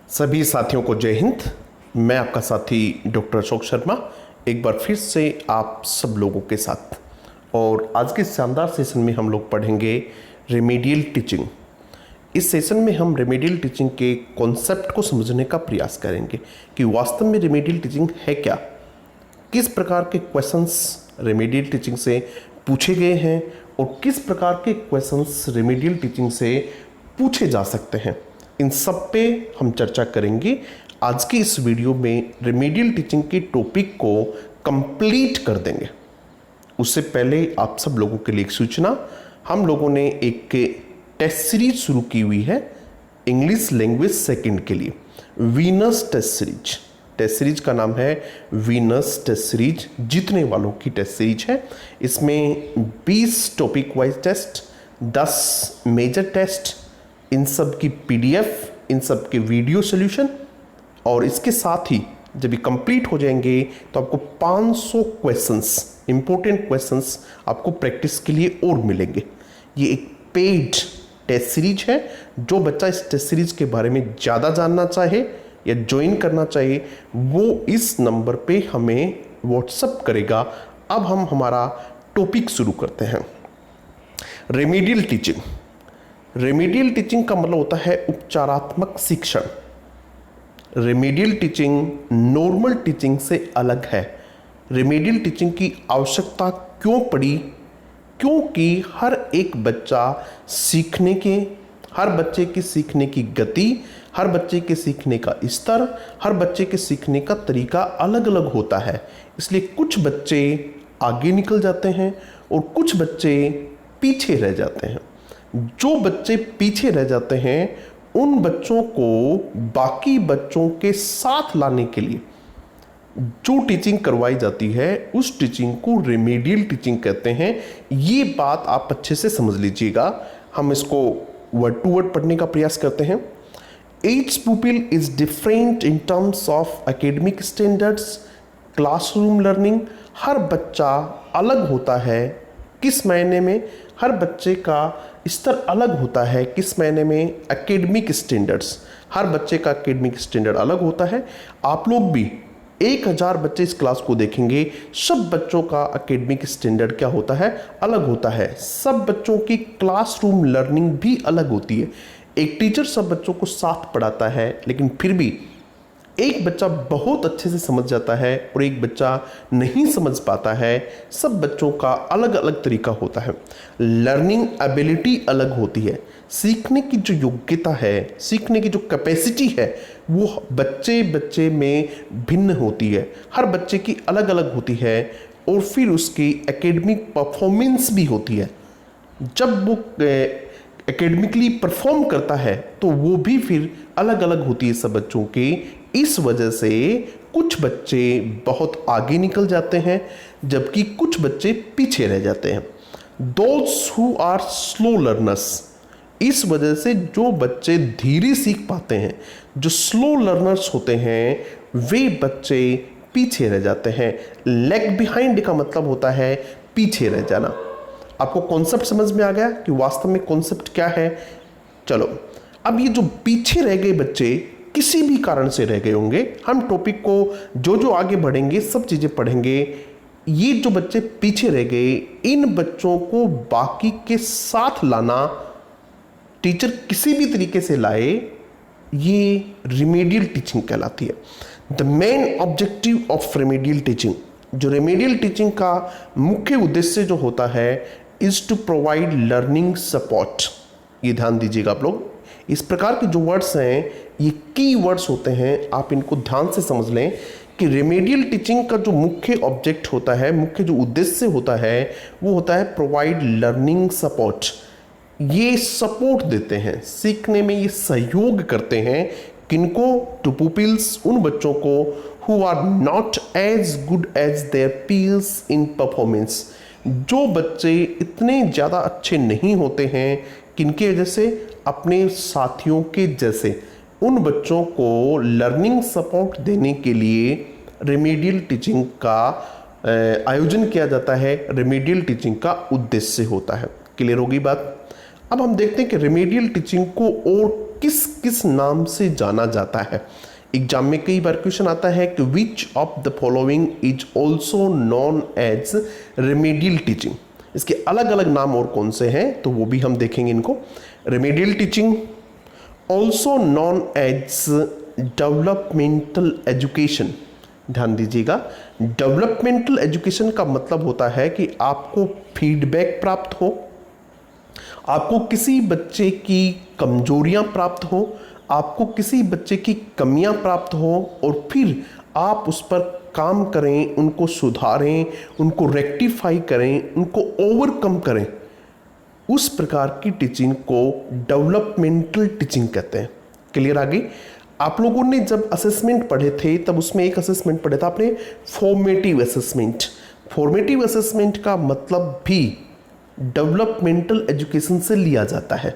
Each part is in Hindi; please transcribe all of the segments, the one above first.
सभी साथियों को जय हिंद। मैं आपका साथी डॉक्टर अशोक शर्मा एक बार फिर से आप सब लोगों के साथ, और आज के शानदार सेशन में हम लोग पढ़ेंगे रेमेडियल टीचिंग। इस सेशन में हम रेमेडियल टीचिंग के कॉन्सेप्ट को समझने का प्रयास करेंगे कि वास्तव में रेमेडियल टीचिंग है क्या, किस प्रकार के क्वेश्चंस रेमेडियल टीचिंग से पूछे गए हैं और किस प्रकार के क्वेश्चंस रेमेडियल टीचिंग से पूछे जा सकते हैं। इन सब पे हम चर्चा करेंगे आज की इस वीडियो में। रेमेडियल टीचिंग के टॉपिक को कंप्लीट कर देंगे। उससे पहले आप सब लोगों के लिए एक सूचना, हम लोगों ने एक टेस्ट सीरीज शुरू की हुई है इंग्लिश लैंग्वेज सेकंड के लिए, Venus test series. Test series का नाम है वीनस टेस्ट सीरीज, जीतने वालों की टेस्ट सीरीज है। इसमें 20 topic wise test, 10 major test, इन सब की पीडीएफ, इन सब के वीडियो सॉल्यूशन, और इसके साथ ही जब ये कंप्लीट हो जाएंगे तो आपको 500 क्वेश्चंस, इंपॉर्टेंट क्वेश्चंस आपको प्रैक्टिस के लिए और मिलेंगे। ये एक पेड टेस्ट सीरीज है। जो बच्चा इस टेस्ट सीरीज के बारे में ज़्यादा जानना चाहे या ज्वाइन करना चाहे वो इस नंबर पे हमें व्हाट्सअप करेगा। अब हम हमारा टॉपिक शुरू करते हैं। Remedial teaching. रेमेडियल टीचिंग का मतलब होता है उपचारात्मक शिक्षण। रेमेडियल टीचिंग नॉर्मल टीचिंग से अलग है। रेमेडियल टीचिंग की आवश्यकता क्यों पड़ी? क्योंकि हर एक बच्चा सीखने के, हर बच्चे के सीखने की गति, हर बच्चे के सीखने का स्तर, हर बच्चे के सीखने का तरीका अलग अलग होता है। इसलिए कुछ बच्चे आगे निकल जाते हैं और कुछ बच्चे पीछे रह जाते हैं। जो बच्चे पीछे रह जाते हैं उन बच्चों को बाकी बच्चों के साथ लाने के लिए जो टीचिंग करवाई जाती है उस टीचिंग को रेमेडियल टीचिंग कहते हैं। ये बात आप अच्छे से समझ लीजिएगा। हम इसको वर्ड टू वर्ड पढ़ने का प्रयास करते हैं। Each pupil is different in terms of academic standards, classroom learning। हर बच्चा अलग होता है। किस मायने में? हर बच्चे का स्तर अलग होता है। किस मायने में? Academic standards. हर बच्चे का एकेडमिक स्टैंडर्ड अलग होता है। आप लोग भी 1000 बच्चे इस क्लास को देखेंगे, सब बच्चों का एकेडमिक स्टैंडर्ड क्या होता है? अलग होता है। सब बच्चों की क्लासरूम लर्निंग भी अलग होती है। एक टीचर सब बच्चों को साथ पढ़ाता है, लेकिन फिर भी एक बच्चा बहुत अच्छे से समझ जाता है और एक बच्चा नहीं समझ पाता है। सब बच्चों का अलग अलग तरीका होता है। लर्निंग एबिलिटी अलग होती है। सीखने की जो योग्यता है, सीखने की जो कैपेसिटी है, वो बच्चे बच्चे में भिन्न होती है। हर बच्चे की अलग अलग होती है। और फिर उसकी एकेडमिक परफॉर्मेंस भी होती है। जब वो एकेडमिकली परफॉर्म करता है तो वो भी फिर अलग अलग होती है सब बच्चों की। इस वजह से कुछ बच्चे बहुत आगे निकल जाते हैं जबकि कुछ बच्चे पीछे रह जाते हैं। Those who are slow learners, इस वजह से जो बच्चे धीरे सीख पाते हैं, जो स्लो लर्नर्स होते हैं, वे बच्चे पीछे रह जाते हैं। लेग बिहाइंड का मतलब होता है पीछे रह जाना। आपको कॉन्सेप्ट समझ में आ गया कि वास्तव में कॉन्सेप्ट क्या है? चलो, अब ये जो पीछे रह गए बच्चे किसी भी कारण से रह गए होंगे, हम टॉपिक को जो आगे बढ़ेंगे सब चीज़ें पढ़ेंगे। ये जो बच्चे पीछे रह गए, इन बच्चों को बाकी के साथ लाना, टीचर किसी भी तरीके से लाए, ये रेमेडियल टीचिंग कहलाती है। The main objective of remedial teaching, जो रेमेडियल टीचिंग का मुख्य उद्देश्य जो होता है, is to provide learning support. ये ध्यान दीजिएगा आप लोग। इस प्रकार के जो वर्ड्स हैं ये की वर्ड्स होते हैं, आप इनको ध्यान से समझ लें कि रेमेडियल टीचिंग का जो मुख्य ऑब्जेक्ट होता है, मुख्य जो उद्देश्य होता है, वो होता है प्रोवाइड लर्निंग सपोर्ट। ये सपोर्ट देते हैं, सीखने में ये सहयोग करते हैं। किनको? टू पुपिल्स, उन बच्चों को who are not as good as their peers in performance। जो बच्चे इतने ज़्यादा अच्छे नहीं होते हैं, किनके वजह से? अपने साथियों के जैसे। उन बच्चों को लर्निंग सपोर्ट देने के लिए रेमेडियल टीचिंग का आयोजन किया जाता है। रेमेडियल टीचिंग का उद्देश्य होता है। क्लियर होगी बात? अब हम देखते हैं कि रेमेडियल टीचिंग को और किस किस नाम से जाना जाता है। एग्जाम में कई बार क्वेश्चन आता है कि which of the following is also known as remedial teaching. इसके अलग अलग नाम और कौन से हैं तो वो भी हम देखेंगे इनको। Remedial teaching, also known as developmental education. ध्यान दीजिएगा, डेवलपमेंटल एजुकेशन का मतलब होता है कि आपको फीडबैक प्राप्त हो, आपको किसी बच्चे की कमजोरियां प्राप्त हो, आपको किसी बच्चे की कमियां प्राप्त हो और फिर आप उस पर काम करें, उनको सुधारें, उनको रेक्टिफाई करें, उनको ओवरकम करें। उस प्रकार की टीचिंग को डेवलपमेंटल टीचिंग कहते हैं। क्लियर? आगे आप लोगों ने जब असेसमेंट पढ़े थे तब उसमें एक असेसमेंट पढ़ा था आपने, फॉर्मेटिव असेसमेंट। फॉर्मेटिव असेसमेंट का मतलब भी डेवलपमेंटल एजुकेशन से लिया जाता है।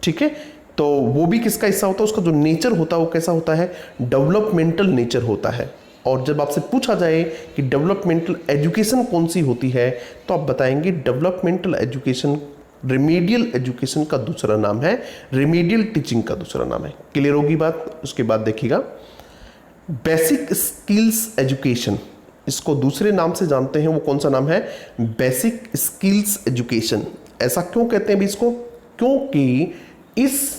ठीक है, तो वो भी किसका हिस्सा होता है, उसका जो नेचर होता है वो कैसा होता है, डेवलपमेंटल नेचर होता है। और जब आपसे पूछा जाए कि डेवलपमेंटल एजुकेशन कौन सी होती है तो आप बताएंगे डेवलपमेंटल एजुकेशन रेमेडियल एजुकेशन का दूसरा नाम है, रेमेडियल टीचिंग का दूसरा नाम है। क्लियर होगी बात? उसके बाद देखिएगा बेसिक स्किल्स एजुकेशन, इसको दूसरे नाम से जानते हैं, वो कौन सा नाम है, बेसिक स्किल्स एजुकेशन। ऐसा क्यों कहते हैं भी इसको, क्योंकि इस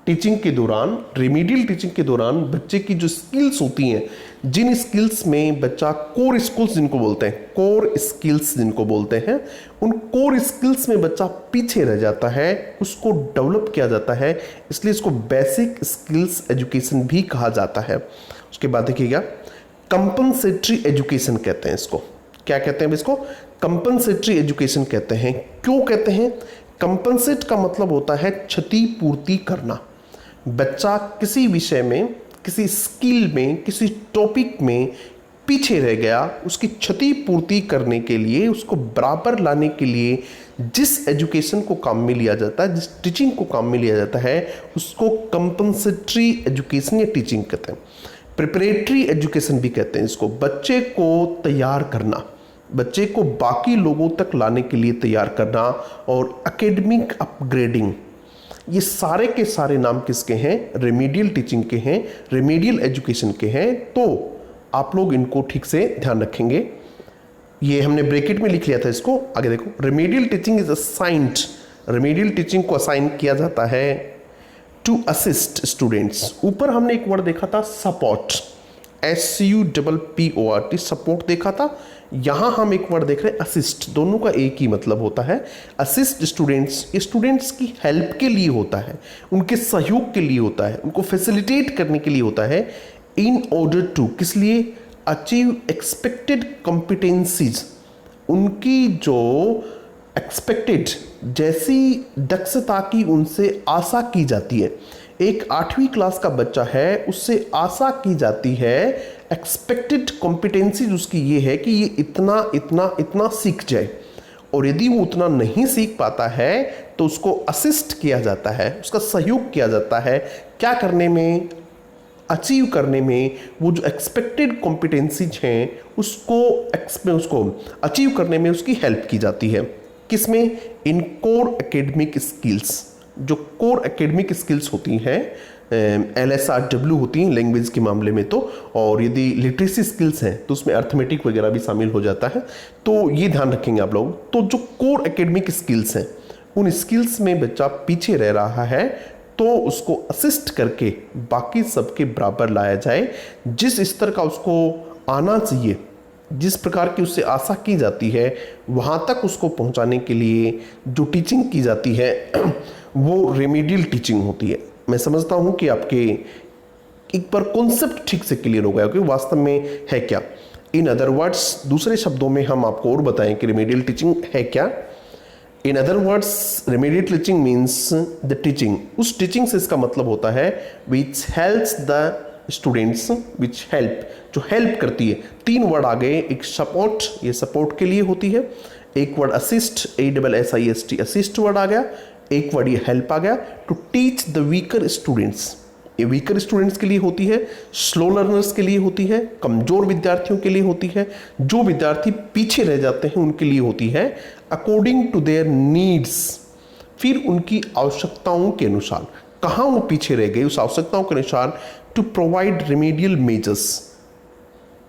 टीचिंग के दौरान, रेमेडियल टीचिंग के दौरान बच्चे की जो स्किल्स होती हैं, जिन स्किल्स में बच्चा कोर स्किल्स जिनको बोलते हैं, कोर स्किल्स जिनको बोलते हैं, उन कोर स्किल्स में बच्चा पीछे रह जाता है, उसको डेवलप किया जाता है, इसलिए इसको बेसिक स्किल्स एजुकेशन भी कहा जाता है। उसके बाद देखिएगा कंपनसेटरी एजुकेशन कहते हैं इसको। क्या कहते हैं इसको? कंपनसेटरी एजुकेशन कहते हैं। क्यों कहते हैं? कंपनसेट का मतलब होता है क्षतिपूर्ति करना। बच्चा किसी विषय में, किसी स्किल में, किसी टॉपिक में पीछे रह गया, उसकी क्षतिपूर्ति करने के लिए, उसको बराबर लाने के लिए जिस एजुकेशन को काम में लिया जाता है, जिस टीचिंग को काम में लिया जाता है, उसको कंपनसेटरी एजुकेशन या टीचिंग कहते हैं। प्रिपरेटरी एजुकेशन भी कहते हैं इसको। बच्चे को तैयार करना, बच्चे को बाकी लोगों तक लाने के लिए तैयार करना, और एकेडमिक अपग्रेडिंग, ये सारे के सारे नाम किसके हैं, रेमेडियल टीचिंग के हैं, रेमेडियल एजुकेशन के हैं। तो आप लोग इनको ठीक से ध्यान रखेंगे। ये हमने ब्रैकेट में लिख लिया था इसको। आगे देखो, remedial teaching is assigned, remedial teaching को असाइन किया जाता है टू असिस्ट स्टूडेंट्स। ऊपर हमने एक वर्ड देखा था सपोर्ट, SUPPORT, सपोर्ट देखा था। यहां हम एक वर्ड देख रहे हैं असिस्ट, दोनों का एक ही मतलब होता है। असिस्ट स्टूडेंट्स, ये स्टूडेंट्स की हेल्प के लिए होता है, उनके सहयोग के लिए होता है, उनको फैसिलिटेट करने के लिए होता है। इन ऑर्डर टू, किस लिए, अचीव एक्सपेक्टेड कॉम्पिटेंसीज, उनकी जो एक्सपेक्टेड, जैसी दक्षता की उनसे आशा की जाती है। एक 8वीं क्लास का बच्चा है, उससे आशा की जाती है, एक्सपेक्टेड कॉम्पिटेंसी उसकी ये है कि ये इतना इतना इतना सीख जाए, और यदि वो उतना नहीं सीख पाता है तो उसको असिस्ट किया जाता है, उसका सहयोग किया जाता है। क्या करने में, अचीव करने में। वो जो एक्सपेक्टेड कॉम्पिटेंसीज हैं उसको अचीव करने में उसकी हेल्प की जाती है। किसमें, इन कोर एकेडमिक स्किल्स। जो कोर एकेडमिक स्किल्स होती हैं, LSRW होती हैं लैंग्वेज के मामले में तो, और यदि लिटरेसी स्किल्स हैं तो उसमें अर्थमेटिक वगैरह भी शामिल हो जाता है। तो ये ध्यान रखेंगे आप लोग। तो जो कोर एकेडमिक स्किल्स हैं, उन स्किल्स में बच्चा पीछे रह रहा है तो उसको असिस्ट करके बाकी सबके बराबर लाया जाए। जिस स्तर का उसको आना चाहिए, जिस प्रकार की उससे आशा की जाती है, वहाँ तक उसको पहुँचाने के लिए जो टीचिंग की जाती है वो रेमेडियल टीचिंग होती है। मैं समझता हूँ कि आपके एक बार कॉन्सेप्ट ठीक से क्लियर हो गया कि वास्तव में है क्या। इन अदर वर्ड्स, दूसरे शब्दों में हम आपको और बताएं कि रेमेडियल टीचिंग है क्या। In other words, remedial teaching means the teaching, उस टीचिंग से इसका मतलब होता है which helps the students, which help, जो हेल्प करती है। 3 वर्ड आ गए, एक सपोर्ट, ये सपोर्ट के लिए होती है, एक word assist, ASSIST, assist word आ गया, एक वर्ड ये हेल्प आ गया। To teach the weaker students, ये वीकर स्टूडेंट्स के लिए होती है, स्लो लर्नर्स के लिए होती है, कमजोर विद्यार्थियों के लिए होती है, जो विद्यार्थी पीछे रह जाते हैं उनके लिए होती है। अकॉर्डिंग टू देयर नीड्स, फिर उनकी आवश्यकताओं के अनुसार, कहाँ वो पीछे रह गए, उस आवश्यकताओं के अनुसार टू प्रोवाइड रेमेडियल मेजर्स,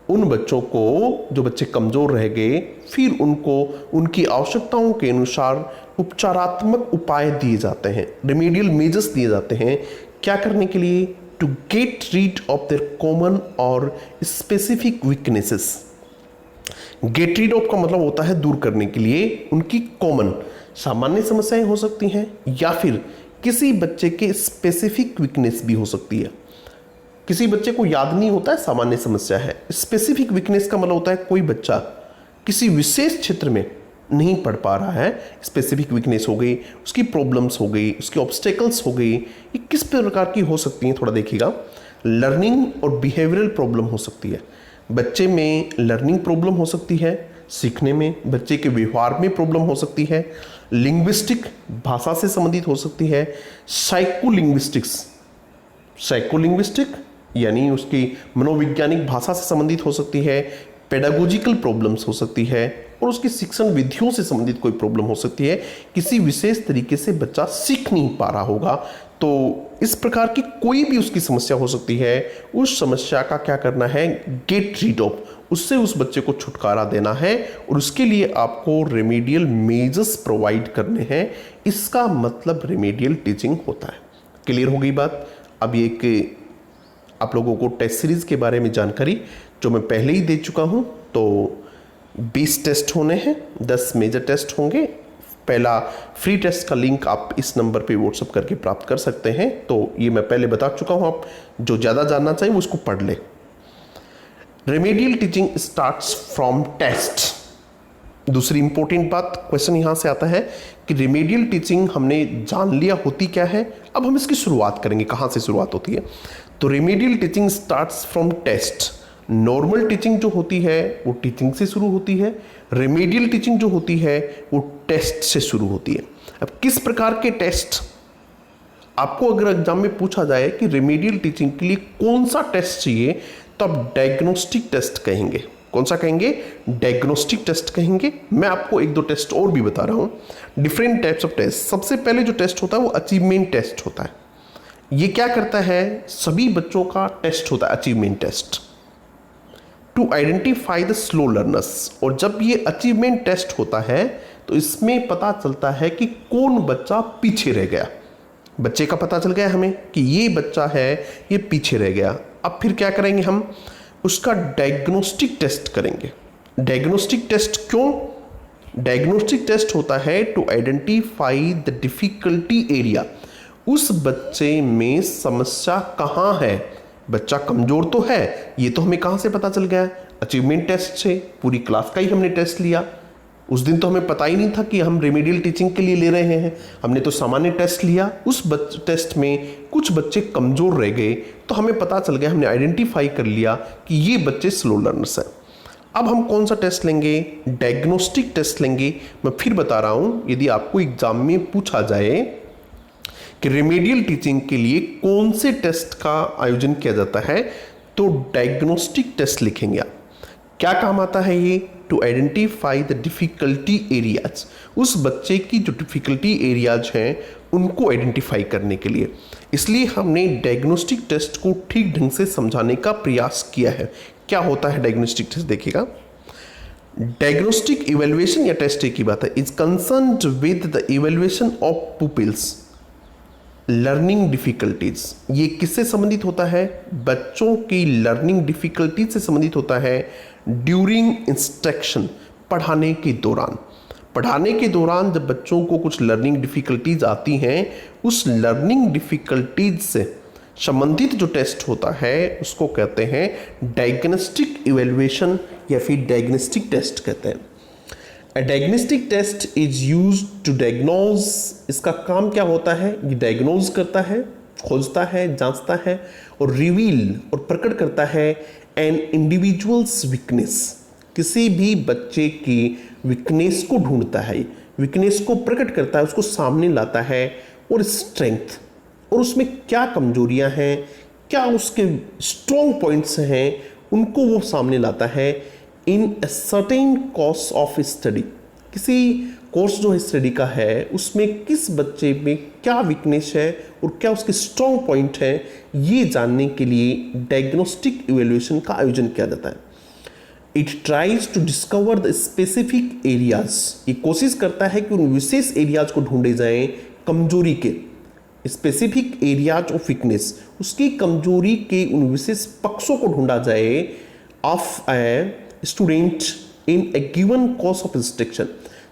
उन बच्चों को जो बच्चे कमज़ोर रह गए फिर उनको उनकी आवश्यकताओं के अनुसार उपचारात्मक उपाय दिए जाते हैं, रेमेडियल मेजर्स दिए जाते हैं। क्या करने के लिए? To get rid of their common और specific weaknesses. Get rid of का मतलब होता है दूर करने के लिए उनकी कॉमन सामान्य समस्याएं हो सकती हैं या फिर किसी बच्चे के स्पेसिफिक वीकनेस भी हो सकती है। किसी बच्चे को याद नहीं होता है, सामान्य समस्या है। स्पेसिफिक वीकनेस का मतलब होता है कोई बच्चा किसी विशेष क्षेत्र में नहीं पढ़ पा रहा है, स्पेसिफिक वीकनेस हो गई, उसकी प्रॉब्लम्स हो गई, उसकी ऑब्स्टेकल्स हो गई। ये किस प्रकार की हो सकती हैं थोड़ा देखिएगा। लर्निंग और बिहेवियरल प्रॉब्लम हो सकती है, बच्चे में लर्निंग प्रॉब्लम हो सकती है, सीखने में, बच्चे के व्यवहार में प्रॉब्लम हो सकती है, लिंग्विस्टिक भाषा से संबंधित हो सकती है, साइकोलिंग्विस्टिक यानी उसकी मनोवैज्ञानिक भाषा से संबंधित हो सकती है, पेडागोजिकल प्रॉब्लम्स हो सकती है और उसकी शिक्षण विधियों से संबंधित कोई प्रॉब्लम हो सकती है। किसी विशेष तरीके से बच्चा सीख नहीं पा रहा होगा, तो इस प्रकार की कोई भी उसकी समस्या हो सकती है। उस समस्या का क्या करना है? गेट रीड ऑफ, उससे उस बच्चे को छुटकारा देना है और उसके लिए आपको रेमेडियल मेजर्स प्रोवाइड करने हैं। इसका मतलब रेमेडियल टीचिंग होता है। क्लियर हो गई बात? अब एक आप लोगों को टेस्ट सीरीज के बारे में जानकारी जो मैं पहले ही दे चुका हूं, तो 20 टेस्ट होने हैं, 10 मेजर टेस्ट होंगे। पहला फ्री टेस्ट का लिंक आप इस नंबर पे व्हाट्सएप करके प्राप्त कर सकते हैं। तो ये मैं पहले बता चुका हूं, आप जो ज़्यादा जानना चाहिए वो उसको पढ़ ले। Remedial teaching starts from test. दूसरी इंपॉर्टेंट बात, क्वेश्चन यहां से आता है कि रेमेडियल टीचिंग हमने जान लिया होती क्या है, अब हम इसकी शुरुआत करेंगे, कहां से शुरुआत होती है। तो remedial teaching starts from test. Normal teaching जो होती है वो टीचिंग से शुरू होती है, रेमेडियल टीचिंग जो होती है वो टेस्ट से शुरू होती है। अब किस प्रकार के टेस्ट? आपको अगर एग्जाम में पूछा जाए कि रेमेडियल टीचिंग के लिए कौन सा टेस्ट चाहिए, तो आप डायग्नोस्टिक टेस्ट कहेंगे। कौन सा कहेंगे? डायग्नोस्टिक टेस्ट कहेंगे। मैं आपको एक दो टेस्ट और भी बता रहा हूं, डिफरेंट टाइप्स ऑफ टेस्ट। सबसे पहले जो टेस्ट होता है वो अचीवमेंट टेस्ट होता है। ये क्या करता है? सभी बच्चों का टेस्ट होता है achievement test, to identify the slow learners. और जब ये अचीवमेंट टेस्ट होता है तो इसमें पता चलता है कि कौन बच्चा पीछे रह गया। बच्चे का पता चल गया हमें कि ये बच्चा है, ये पीछे रह गया। अब फिर क्या करेंगे? हम उसका डायग्नोस्टिक टेस्ट करेंगे। डायग्नोस्टिक टेस्ट क्यों? डायग्नोस्टिक टेस्ट होता है to identify the difficulty area. उस बच्चे में समस्या कहाँ है? बच्चा कमजोर तो है, ये तो हमें कहाँ से पता चल गया? अचीवमेंट टेस्ट से। पूरी क्लास का ही हमने टेस्ट लिया। उस दिन तो हमें पता ही नहीं था कि हम रेमेडियल टीचिंग के लिए ले रहे हैं, हमने तो सामान्य टेस्ट लिया। उस टेस्ट में कुछ बच्चे कमजोर रह गए तो हमें पता चल गया, हमने आइडेंटिफाई कर लिया कि ये बच्चे स्लो लर्नर्स हैं। अब हम कौन सा टेस्ट लेंगे? डायग्नोस्टिक टेस्ट लेंगे। मैं फिर बता रहा हूँ, यदि आपको एग्जाम में पूछा जाए कि रेमेडियल टीचिंग के लिए कौन से टेस्ट का आयोजन किया जाता है, तो डायग्नोस्टिक टेस्ट लिखेंगे आप। क्या काम आता है ये? To identify the difficulty areas. उस बच्चे की जो डिफिकल्टी एरियाज हैं उनको आइडेंटिफाई करने के लिए। इसलिए हमने डायग्नोस्टिक टेस्ट को ठीक ढंग से समझाने का प्रयास किया है। क्या होता है डायग्नोस्टिक टेस्ट? देखिएगा, डायग्नोस्टिक इवैल्यूएशन या टेस्ट की बात है, is concerned with the evaluation of pupils learning difficulties. ये किससे संबंधित होता है? बच्चों की लर्निंग डिफिकल्टीज से संबंधित होता है ड्यूरिंग इंस्ट्रक्शन, पढ़ाने के दौरान। पढ़ाने के दौरान जब बच्चों को कुछ लर्निंग डिफिकल्टीज आती हैं, उस लर्निंग डिफिकल्टीज से संबंधित जो टेस्ट होता है उसको कहते हैं डायग्नोस्टिक इवैल्यूएशन या फिर डायग्नोस्टिक टेस्ट कहते हैं। A diagnostic test is used to diagnose। इसका काम क्या होता है? ये डायग्नोज करता है, खोजता है, जांचता है और रिवील और प्रकट करता है एन इंडिविजुअल्स वीकनेस। किसी भी बच्चे की वीकनेस को ढूंढता है, वीकनेस को प्रकट करता है, उसको सामने लाता है, और स्ट्रेंथ, और उसमें क्या कमजोरियां हैं, क्या उसके स्ट्रॉन्ग पॉइंट्स हैं, उनको वो सामने लाता है in a certain course of study. किसी कोर्स जो है स्टडी का है उसमें किस बच्चे में क्या वीकनेस है और क्या उसके स्ट्रॉन्ग पॉइंट है, ये जानने के लिए डायग्नोस्टिक इवैल्यूएशन का आयोजन किया जाता है। It tries to discover the specific areas, ये कोशिश करता है कि उन विशेष एरियाज को ढूंढे जाएं कमजोरी के, स्पेसिफिक एरियाज ऑफ वीकनेस, उसकी कमजोरी के उन विशेष पक्षों को ढूंढा जाए of a student in A given course of instruction.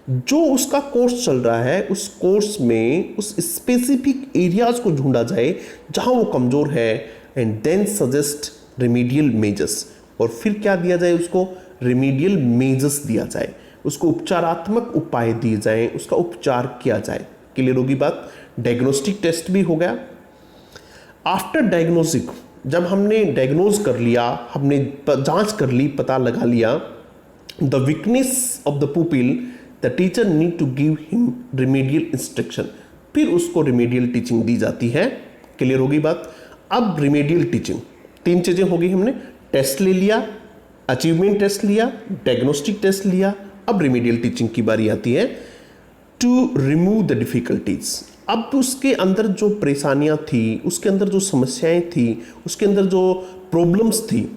जो उसका कोर्स चल रहा है उस कोर्स में उस स्पेसिफिक एरियाज को ढूंढा जाए जहां वो कमजोर है, and then suggest remedial measures, और फिर क्या दिया जाए उसको, रिमीडियल मेजर्स दिया जाए, उसको उपचारात्मक उपाय दिए जाएं, उसका उपचार किया जाए। क्लियर होगी बात। डायग्नोस्टिक टेस्ट भी हो गया। आफ्टर डायग्नोस्टिक, जब हमने डायग्नोज कर लिया, हमने जांच कर ली, पता लगा लिया the weakness of the pupil, the teacher need to give him remedial instruction, फिर उसको रिमीडियल टीचिंग दी जाती है। क्लियर होगी बात। अब रिमीडियल टीचिंग, तीन चीजें होगी, हमने टेस्ट ले लिया, अचीवमेंट टेस्ट लिया, डायग्नोस्टिक टेस्ट लिया, अब रिमीडियल टीचिंग की बारी आती है। टू रिमूव द डिफिकल्टीज, अब उसके अंदर जो परेशानियां थी, उसके अंदर जो समस्याएं थी, उसके अंदर जो प्रॉब्लम्स थी,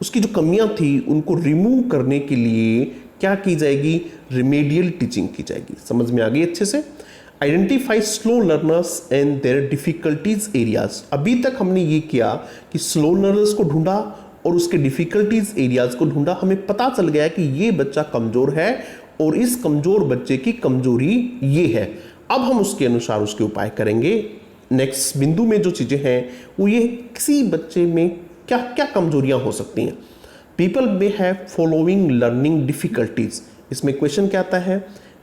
उसकी जो कमियां थी, उनको रिमूव करने के लिए क्या की जाएगी, रिमीडियल टीचिंग की जाएगी। समझ में आ गई अच्छे से। Identify slow learners and their difficulties areas, अभी तक हमने ये किया कि स्लो लर्नर्स को ढूंढा और उसके डिफिकल्टीज एरियाज को ढूंढा। हमें पता चल गया कि ये बच्चा कमजोर है और इस कमजोर बच्चे की कमजोरी ये है। अब हम उसके अनुसार उसके उपाय करेंगे। नेक्स्ट बिंदु में जो चीजें हैं वो ये, किसी बच्चे में क्या क्या कमजोरियां हो सकती हैं। People may have following learning difficulties, इसमें क्वेश्चन क्या आता है,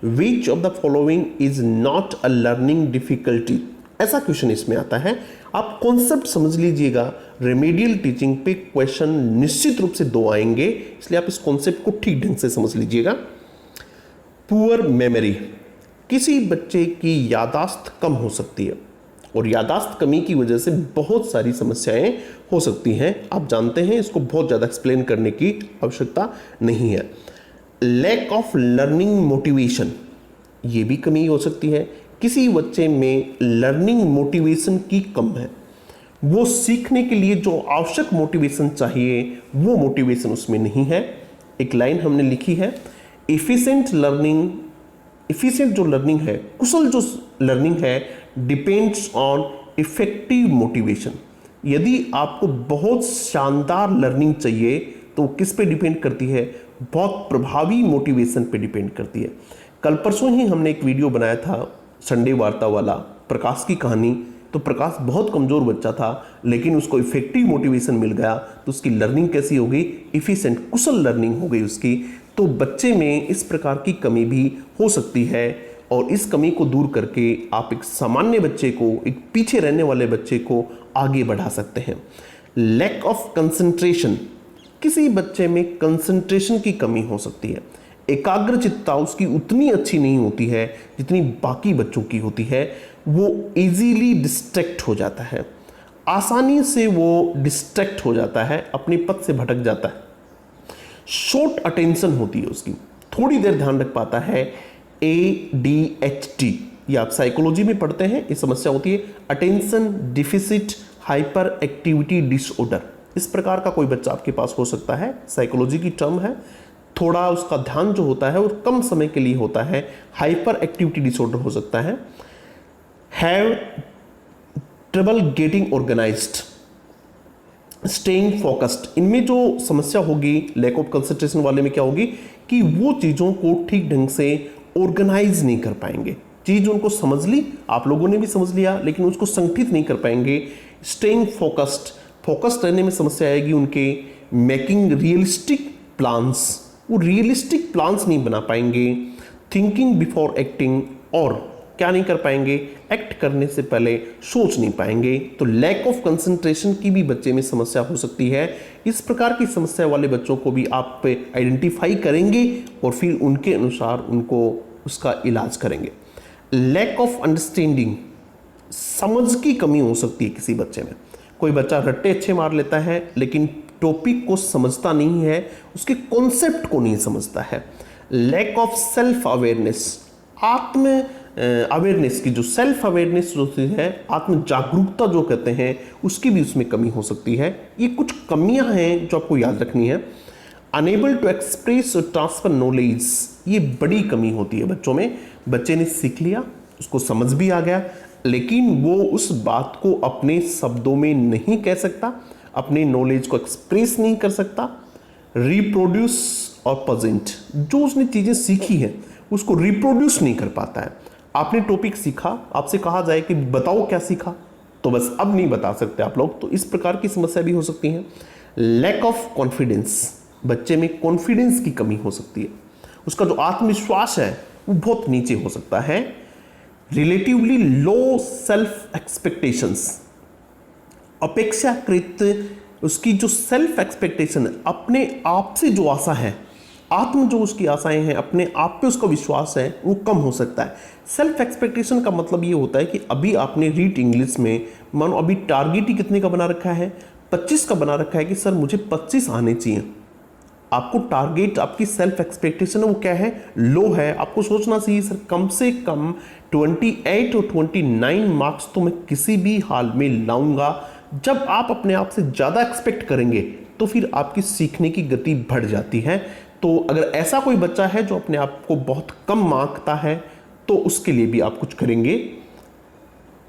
विच of the following is not a learning difficulty, ऐसा क्वेश्चन इसमें आता है। आप कॉन्सेप्ट समझ लीजिएगा, रेमेडियल टीचिंग पे क्वेश्चन निश्चित रूप से दो आएंगे, इसलिए आप इस कॉन्सेप्ट को ठीक ढंग से समझ लीजिएगा। पुअर मेमोरी, किसी बच्चे की यादाश्त कम हो सकती है और यादाश्त कमी की वजह से बहुत सारी समस्याएं हो सकती हैं। आप जानते हैं, इसको बहुत ज़्यादा एक्सप्लेन करने की आवश्यकता नहीं है। लैक ऑफ लर्निंग मोटिवेशन, ये भी कमी हो सकती है। किसी बच्चे में लर्निंग मोटिवेशन की कम है, वो सीखने के लिए जो आवश्यक मोटिवेशन चाहिए वो मोटिवेशन उसमें नहीं है। एक लाइन हमने लिखी है, एफिशिएंट लर्निंग, एफिशिएंट जो लर्निंग है, कुशल जो लर्निंग है, डिपेंड्स ऑन इफेक्टिव मोटिवेशन। यदि आपको बहुत शानदार लर्निंग चाहिए तो किस पे डिपेंड करती है, बहुत प्रभावी मोटिवेशन पे डिपेंड करती है। कल परसों ही हमने एक वीडियो बनाया था संडे वार्ता वाला, प्रकाश की कहानी। तो प्रकाश बहुत कमज़ोर बच्चा था, लेकिन उसको इफेक्टिव मोटिवेशन मिल गया तो उसकी लर्निंग कैसी हो गई, इफिशिएंट, कुशल लर्निंग हो गई उसकी। तो बच्चे में इस प्रकार की कमी भी हो सकती है और इस कमी को दूर करके आप एक सामान्य बच्चे को, एक पीछे रहने वाले बच्चे को आगे बढ़ा सकते हैं। लैक ऑफ कंसंट्रेशन, किसी बच्चे में कंसंट्रेशन की कमी हो सकती है, एकाग्रचित्ता उसकी उतनी अच्छी नहीं होती है जितनी बाकी बच्चों की होती है, वो इजीली डिस्ट्रैक्ट हो जाता है, आसानी से वो डिस्ट्रैक्ट हो जाता है, अपने पथ से भटक जाता है। शॉर्ट अटेंशन होती है उसकी, थोड़ी देर ध्यान रख पाता है। ADHD, ये आप साइकोलॉजी में पढ़ते हैं, ये समस्या होती है, attention deficit hyper activity disorder. इस प्रकार का कोई बच्चा आपके पास हो सकता है, साइकोलॉजी की टर्म है। थोड़ा उसका ध्यान जो होता है वो कम समय के लिए होता है, हाइपर एक्टिविटी डिसऑर्डर हो सकता है। Have trouble getting organised, staying focused, इनमें जो समस्या होगी लैक ऑफ कंसंट्रेशन वाले में क्या होगी कि वो चीज़ों को ठीक ढंग से ऑर्गेनाइज नहीं कर पाएंगे। चीज़ उनको समझ ली, आप लोगों ने भी समझ लिया, लेकिन उसको संगठित नहीं कर पाएंगे। स्टेइंग फोकस्ड, फोकस्ड रहने में समस्या आएगी उनके। मेकिंग रियलिस्टिक प्लान्स, वो रियलिस्टिक प्लान्स नहीं बना पाएंगे। थिंकिंग बिफोर एक्टिंग, और क्या नहीं कर पाएंगे, एक्ट करने से पहले सोच नहीं पाएंगे। तो लैक ऑफ कंसंट्रेशन की भी बच्चे में समस्या हो सकती है। इस प्रकार की समस्या वाले बच्चों को भी आप आइडेंटिफाई करेंगे और फिर उनके अनुसार उनको उसका इलाज करेंगे। लैक ऑफ अंडरस्टैंडिंग, समझ की कमी हो सकती है किसी बच्चे में। कोई बच्चा रट्टे अच्छे मार लेता है लेकिन टॉपिक को समझता नहीं है, उसके कॉन्सेप्ट को नहीं समझता है। लैक ऑफ सेल्फ अवेयरनेस, आत्म अवेयरनेस की जो सेल्फ अवेयरनेस जो है, आत्म जागरूकता जो कहते हैं, उसकी भी उसमें कमी हो सकती है। ये कुछ कमियां हैं जो आपको याद रखनी है। अनेबल टू एक्सप्रेस और ट्रांसफर नॉलेज, ये बड़ी कमी होती है बच्चों में। बच्चे ने सीख लिया, उसको समझ भी आ गया, लेकिन वो उस बात को अपने शब्दों में नहीं कह सकता, अपने नॉलेज को एक्सप्रेस नहीं कर सकता। रिप्रोड्यूस और प्रेजेंट, जो उसने चीज़ें सीखी हैं उसको रिप्रोड्यूस नहीं कर पाता है। आपने टॉपिक सीखा, आपसे कहा जाए कि बताओ क्या सीखा, तो बस अब नहीं बता सकते आप लोग, तो इस प्रकार की समस्या भी हो सकती है। लैक ऑफ कॉन्फिडेंस, बच्चे में कॉन्फिडेंस की कमी हो सकती है, उसका जो आत्मविश्वास है वो बहुत नीचे हो सकता है। रिलेटिवली लो सेल्फ एक्सपेक्टेशंस, अपेक्षाकृत उसकी जो सेल्फ एक्सपेक्टेशन है, अपने आप से जो आशा है, आत्म जो उसकी आशाएं हैं, अपने आप पे उसका विश्वास है, वो कम हो सकता है। सेल्फ एक्सपेक्टेशन का मतलब ये होता है कि अभी आपने रीड इंग्लिश में मानो अभी टारगेट ही कितने का बना रखा है, 25 का बना रखा है कि सर मुझे 25 आने चाहिए। आपको टारगेट, आपकी सेल्फ एक्सपेक्टेशन है वो क्या है, लो है। आपको सोचना चाहिए सर कम से कम 28 और 29 मार्क्स तो मैं किसी भी हाल में लाऊंगा। जब आप अपने आप से ज़्यादा एक्सपेक्ट करेंगे तो फिर आपकी सीखने की गति बढ़ जाती है। तो अगर ऐसा कोई बच्चा है जो अपने आप को बहुत कम मांगता है तो उसके लिए भी आप कुछ करेंगे।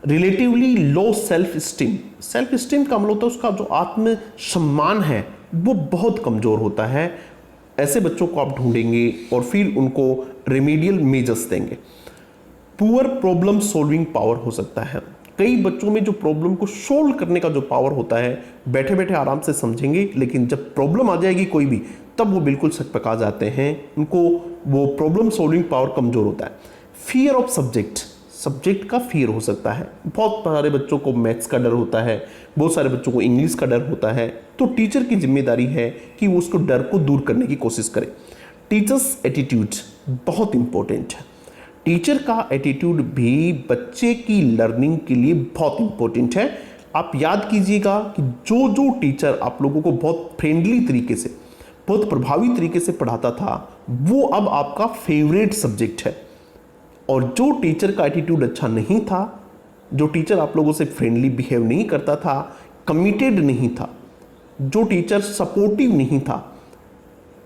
Relatively low self esteem, self esteem का मतलब होता है उसका जो आत्मसम्मान है वो बहुत कमज़ोर होता है। ऐसे बच्चों को आप ढूंढेंगे और फिर उनको रेमेडियल मेजर्स देंगे। पुअर प्रॉब्लम सॉल्विंग पावर हो सकता है, कई बच्चों में जो प्रॉब्लम को सोल्व करने का जो पावर होता है, बैठे बैठे आराम से समझेंगे, लेकिन जब प्रॉब्लम आ जाएगी कोई भी तब वो बिल्कुल सकपका जाते हैं, उनको वो प्रॉब्लम सॉल्विंग पावर कमज़ोर होता है। फियर ऑफ सब्जेक्ट, सब्जेक्ट का फियर हो सकता है, बहुत सारे बच्चों को मैथ्स का डर होता है, बहुत सारे बच्चों को इंग्लिश का डर होता है, तो टीचर की जिम्मेदारी है कि वो उसको डर को दूर करने की कोशिश करे। टीचर्स एटीट्यूड बहुत इंपॉर्टेंट है, टीचर का एटीट्यूड भी बच्चे की लर्निंग के लिए बहुत इंपॉर्टेंट है। आप याद कीजिएगा कि जो जो टीचर आप लोगों को बहुत फ्रेंडली तरीके से, बहुत प्रभावी तरीके से पढ़ाता था, वो अब आपका फेवरेट सब्जेक्ट है। और जो टीचर का एटीट्यूड अच्छा नहीं था, जो टीचर आप लोगों से फ्रेंडली बिहेव नहीं करता था, कमिटेड नहीं था, जो टीचर सपोर्टिव नहीं था,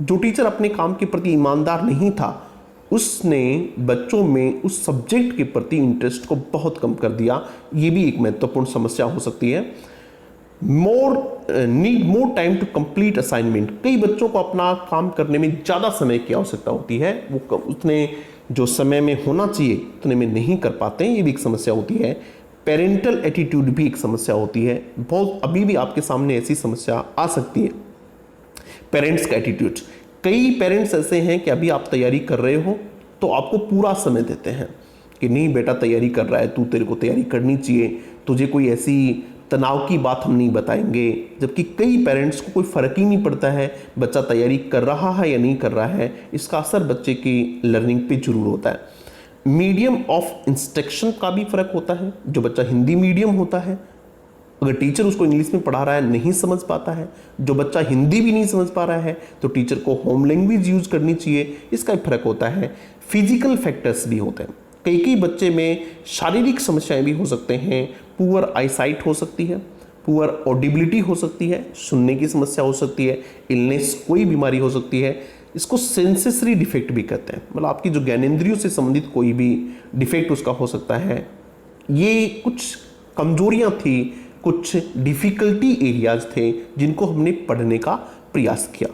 जो टीचर अपने काम के प्रति ईमानदार नहीं था, उसने बच्चों में उस सब्जेक्ट के प्रति इंटरेस्ट को बहुत कम कर दिया। ये भी एक महत्वपूर्ण समस्या हो सकती है। Need more time to complete assignment, कई बच्चों को अपना काम करने में ज़्यादा समय की आवश्यकता होती है, वो उतने जो समय में होना चाहिए उतने में नहीं कर पाते हैं, ये भी एक समस्या होती है। पेरेंटल एटीट्यूड भी एक समस्या होती है, बहुत अभी भी आपके सामने ऐसी समस्या आ सकती है। पेरेंट्स का एटीट्यूड, कई पेरेंट्स ऐसे हैं कि अभी आप तैयारी कर रहे हो तो आपको पूरा समय देते हैं कि नहीं बेटा तैयारी कर रहा है तू, तेरे को तैयारी करनी चाहिए, तुझे कोई ऐसी तनाव की बात हम नहीं बताएंगे। जबकि कई पेरेंट्स को कोई फ़र्क ही नहीं पड़ता है बच्चा तैयारी कर रहा है या नहीं कर रहा है, इसका असर बच्चे की लर्निंग पे जरूर होता है। मीडियम ऑफ इंस्ट्रक्शन का भी फ़र्क होता है, जो बच्चा हिंदी मीडियम होता है, अगर टीचर उसको इंग्लिश में पढ़ा रहा है नहीं समझ पाता है, जो बच्चा हिंदी भी नहीं समझ पा रहा है तो टीचर को होम लैंग्वेज यूज़ करनी चाहिए, इसका फ़र्क होता है। फिजिकल फैक्टर्स भी होते हैं, कई कई बच्चे में शारीरिक समस्याएं भी हो सकते हैं। पुअर आईसाइट हो सकती है, पुअर ऑडिबिलिटी हो सकती है, सुनने की समस्या हो सकती है, इलनेस कोई बीमारी हो सकती है। इसको सेंसेसरी डिफेक्ट भी कहते हैं, मतलब आपकी जो ज्ञानेंद्रियों से संबंधित कोई भी डिफेक्ट उसका हो सकता है। ये कुछ कमजोरियां थी, कुछ डिफ़िकल्टी एरियाज थे जिनको हमने पढ़ने का प्रयास किया।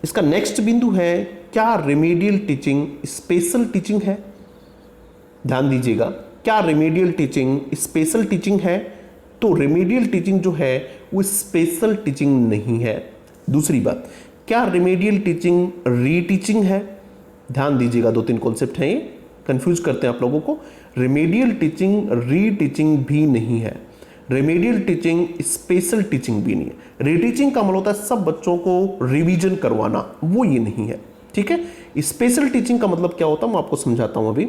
इसका नेक्स्ट बिंदु है, क्या रेमेडियल टीचिंग स्पेशल टीचिंग है? ध्यान दीजिएगा, क्या रेमेडियल टीचिंग स्पेशल टीचिंग है? तो रेमेडियल टीचिंग जो है वो स्पेशल टीचिंग नहीं है। दूसरी बात, क्या रेमेडियल टीचिंग रीटीचिंग है? ध्यान दीजिएगा, दो तीन कॉन्सेप्ट हैं, ये कंफ्यूज करते हैं आप लोगों को। रेमेडियल टीचिंग रीटीचिंग भी नहीं है, रेमेडियल टीचिंग स्पेशल टीचिंग भी नहीं है। रीटीचिंग का मतलब होता है सब बच्चों को रिवीजन करवाना, वो ये नहीं है, ठीक है। स्पेशल टीचिंग का मतलब क्या होता है मैं आपको समझाता हूं अभी।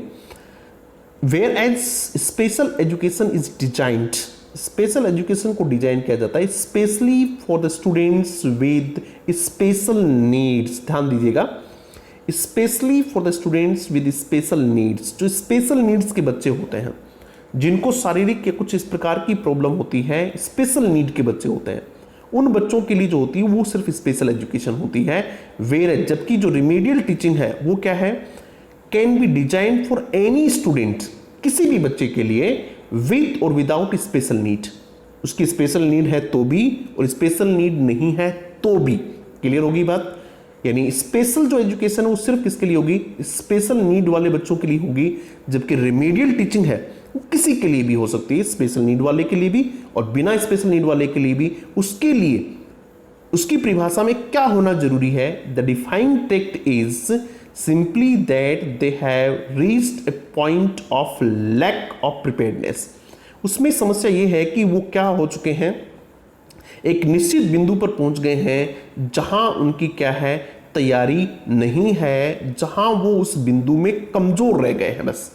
Whereas special education is designed, special education को डिजाइन किया जाता है specially for the students with special needs. ध्यान दीजिएगा, specially for the students with special needs. जो स्पेशल नीड्स के बच्चे होते हैं, जिनको शारीरिक या कुछ इस प्रकार की प्रॉब्लम होती है, स्पेशल नीड के बच्चे होते हैं, उन बच्चों के लिए जो होती है वो सिर्फ स्पेशल एजुकेशन होती है। वेयर जबकि जो रिमेडियल टीचिंग है वो क्या है, can be design for any student, किसी भी बच्चे के लिए विद और विदाउट स्पेशल नीड। उसकी स्पेशल नीड है तो भी और स्पेशल नीड नहीं है तो भी। क्लियर होगी बात? यानी स्पेशल जो एजुकेशन है वो सिर्फ किसके लिए होगी, स्पेशल नीड वाले बच्चों के लिए होगी, जबकि रिमेडियल टीचिंग है वो किसी के लिए भी हो सकती है, स्पेशल नीड वाले के लिए भी और बिना स्पेशल नीड वाले के लिए भी। उसके लिए उसकी परिभाषा में क्या होना जरूरी है, the defined text is simply that they have reached a point of lack of preparedness. उसमें समस्या ये है कि वो क्या हो चुके हैं, एक निश्चित बिंदु पर पहुंच गए हैं जहां उनकी क्या है, तैयारी नहीं है, जहां वो उस बिंदु में कमजोर रह गए हैं। बस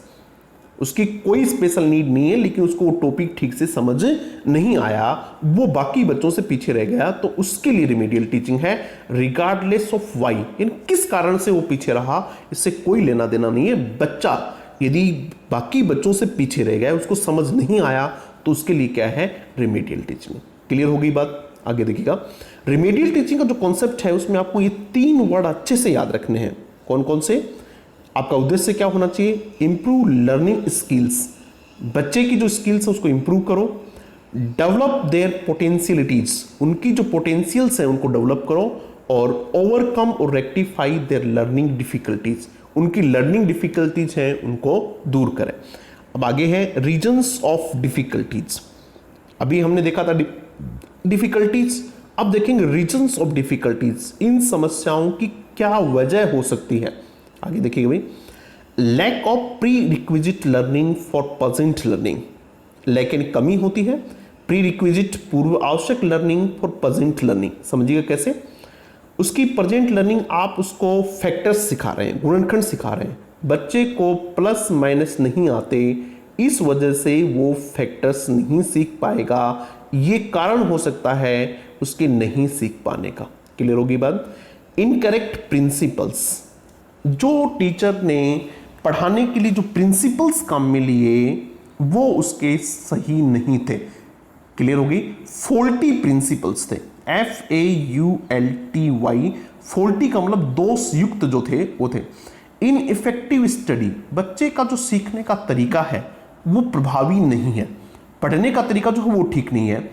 उसकी कोई स्पेशल नीड नहीं है, लेकिन उसको वो टॉपिक ठीक से समझ नहीं आया, वो बाकी बच्चों से पीछे रह गया, तो उसके लिए रिमेडियल टीचिंग है रिगार्डलेस ऑफ वाई, यानी किस कारण से वो पीछे रहा, इससे कोई लेना देना नहीं है। बच्चा यदि बाकी बच्चों से पीछे रह गया, उसको समझ नहीं आया, तो उसके लिए क्या है, रिमेडियल टीचिंग। क्लियर हो गई बात? आगे देखिएगा, रिमेडियल टीचिंग का जो कॉन्सेप्ट है उसमें आपको ये 3 वर्ड अच्छे से याद रखने हैं। कौन कौन से? आपका उद्देश्य क्या होना चाहिए, इंप्रूव लर्निंग स्किल्स, बच्चे की जो स्किल्स है उसको इंप्रूव करो, डेवलप देयर पोटेंशियलिटीज, उनकी जो पोटेंशियल्स हैं उनको डेवलप करो, और ओवरकम और रेक्टिफाई देयर लर्निंग डिफिकल्टीज, उनकी लर्निंग डिफिकल्टीज हैं उनको दूर करें। अब आगे है रीजन्स ऑफ डिफिकल्टीज। अभी हमने देखा था डिफिकल्टीज, अब देखेंगे रीजन्स ऑफ डिफिकल्टीज, इन समस्याओं की क्या वजह हो सकती है। आगे देखिएगा भाई, lack of prerequisite learning for present learning, लेकिन कमी होती है प्री रिक्विजिट पूर्व आवश्यक लर्निंग फॉर प्रेजेंट लर्निंग। समझिएगा कैसे, उसकी प्रेजेंट लर्निंग आप उसको फैक्टर्स सिखा रहे हैं, गुणनखंड सिखा रहे हैं, बच्चे को प्लस माइनस नहीं आते, इस वजह से वो फैक्टर्स नहीं सीख पाएगा, ये कारण हो सकता है उसके नहीं सीख पाने का। क्लियर होगी बात? इनकरेक्ट प्रिंसिपल्स, जो टीचर ने पढ़ाने के लिए जो प्रिंसिपल्स काम में लिए वो उसके सही नहीं थे। क्लियर होगी? फॉल्टी प्रिंसिपल्स थे, FAULTY, फॉल्टी का मतलब दोष युक्त जो थे वो थे। इनइफेक्टिव स्टडी, बच्चे का जो सीखने का तरीका है वो प्रभावी नहीं है, पढ़ने का तरीका जो है वो ठीक नहीं है।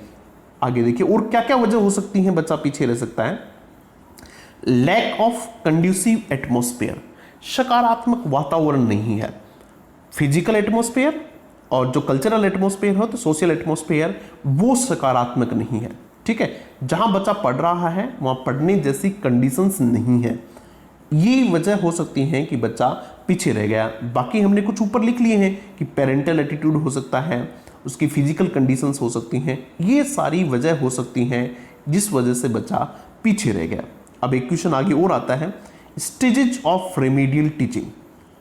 आगे देखिए, और क्या क्या वजह हो सकती है बच्चा पीछे रह सकता है। लैक ऑफ कंड्यूसिव एटमॉस्फेयर, सकारात्मक वातावरण नहीं है, फिजिकल एटमॉस्फेयर और जो कल्चरल एटमॉस्फेयर हो तो सोशल एटमॉस्फेयर वो सकारात्मक नहीं है। ठीक है, जहां बच्चा पढ़ रहा है वहां पढ़ने जैसी कंडीशंस नहीं है, ये वजह हो सकती है कि बच्चा पीछे रह गया। बाकी हमने कुछ ऊपर लिख लिए हैं कि पेरेंटल एटीट्यूड हो सकता है, उसकी फिजिकल कंडीशंस हो सकती हैं, ये सारी वजह हो सकती हैं जिस वजह से बच्चा पीछे रह गया। अब एक क्वेश्चन आगे और आता है, stages of remedial teaching.